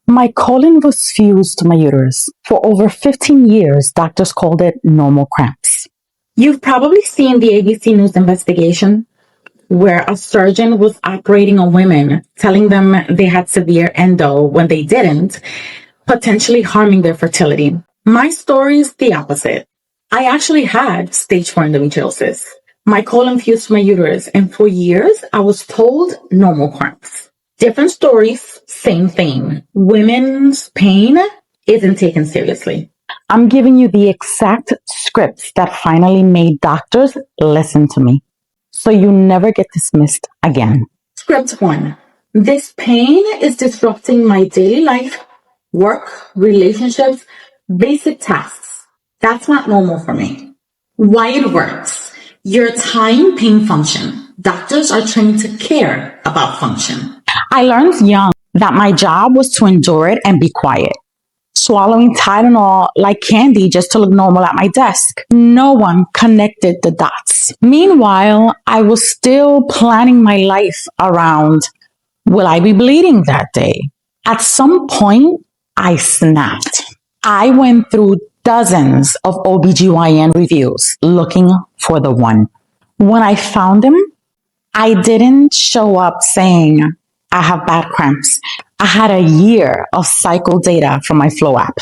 My colon was fused to my uterus. For over 15 years, doctors called it normal cramps. You've probably seen the ABC News investigation where a surgeon was operating on women, telling them they had severe endo when they didn't, potentially harming their fertility. My story is the opposite. I actually had stage 4 endometriosis. My colon fused to my uterus, and for years I was told normal cramps. Different stories, same thing. Women's pain isn't taken seriously. I'm giving you the exact scripts that finally made doctors listen to me, so you never get dismissed again. Script 1. This pain is disrupting my daily life, work, relationships, basic tasks. That's not normal for me. Why it works. Your time pain function. Doctors are trained to care about function. I learned young that my job was to endure it and be quiet. Swallowing Tylenol like candy just to look normal at my desk. No one connected the dots. Meanwhile, I was still planning my life around, will I be bleeding that day? At some point, I snapped. I went through dozens of OBGYN reviews looking for the one. When I found him, I didn't show up saying, I have bad cramps. I had a year of cycle data from my Flow app.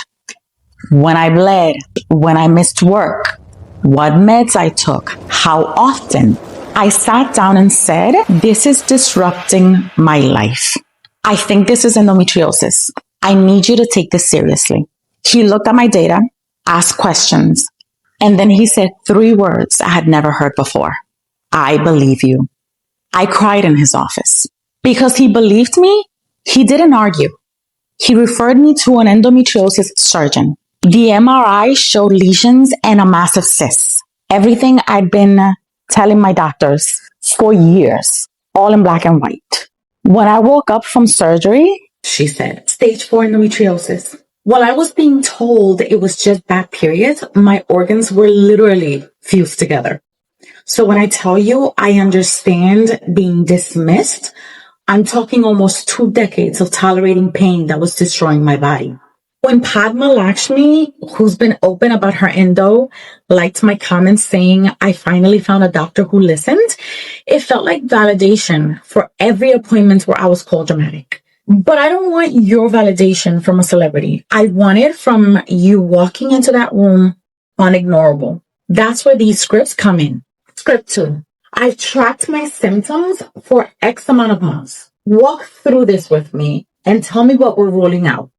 When I bled, when I missed work, what meds I took, how often. I sat down and said, this is disrupting my life. I think this is endometriosis. I need you to take this seriously. He looked at my data, asked questions, and then he said 3 words I had never heard before. I believe you. I cried in his office. Because he believed me, he didn't argue. He referred me to an endometriosis surgeon. The MRI showed lesions and a massive cyst. Everything I'd been telling my doctors for years, all in black and white. When I woke up from surgery, she said, stage 4 endometriosis. While I was being told it was just bad periods, my organs were literally fused together. So when I tell you I understand being dismissed, I'm talking almost 2 decades of tolerating pain that was destroying my body. When Padma Lakshmi, who's been open about her endo, liked my comments saying I finally found a doctor who listened, it felt like validation for every appointment where I was called dramatic. But I don't want your validation from a celebrity. I want it from you walking into that room Un-Ignorable. That's where these scripts come in. Script 2. I've tracked my symptoms for X amount of months. Walk through this with me and tell me what we're ruling out.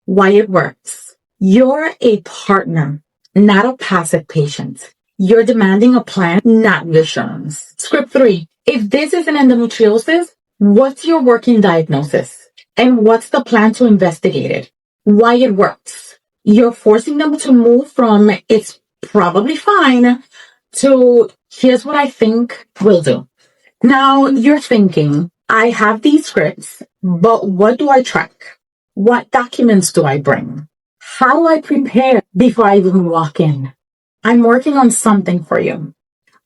Why it works. You're a partner, not a passive patient. You're demanding a plan, not reassurance. Script 3. If this is an endometriosis, what's your working diagnosis? And what's the plan to investigate it? Why it works. You're forcing them to move from it's probably fine to here's what I think we'll do. Now you're thinking, I have these scripts, but what do I track? What documents do I bring? How do I prepare before I even walk in? I'm working on something for you.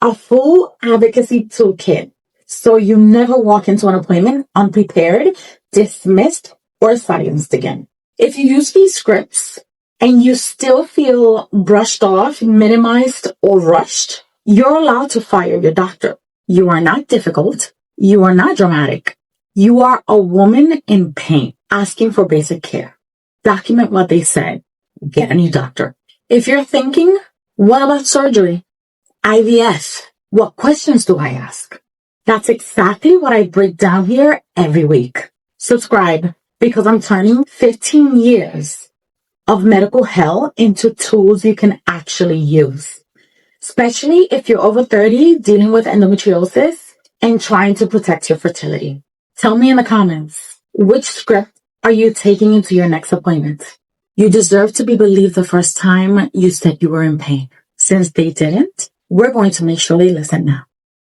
A full advocacy toolkit. So you never walk into an appointment unprepared, dismissed, or silenced again. If you use these scripts and you still feel brushed off, minimized, or rushed, you're allowed to fire your doctor. You are not difficult. You are not dramatic. You are a woman in pain asking for basic care. Document what they said. Get a new doctor. If you're thinking, what about surgery? IVF? What questions do I ask? That's exactly what I break down here every week. Subscribe because I'm turning 15 years of medical hell into tools you can actually use. Especially if you're over 30 dealing with endometriosis and trying to protect your fertility. Tell me in the comments, which script are you taking into your next appointment? You deserve to be believed the first time you said you were in pain. Since they didn't, we're going to make sure they listen now.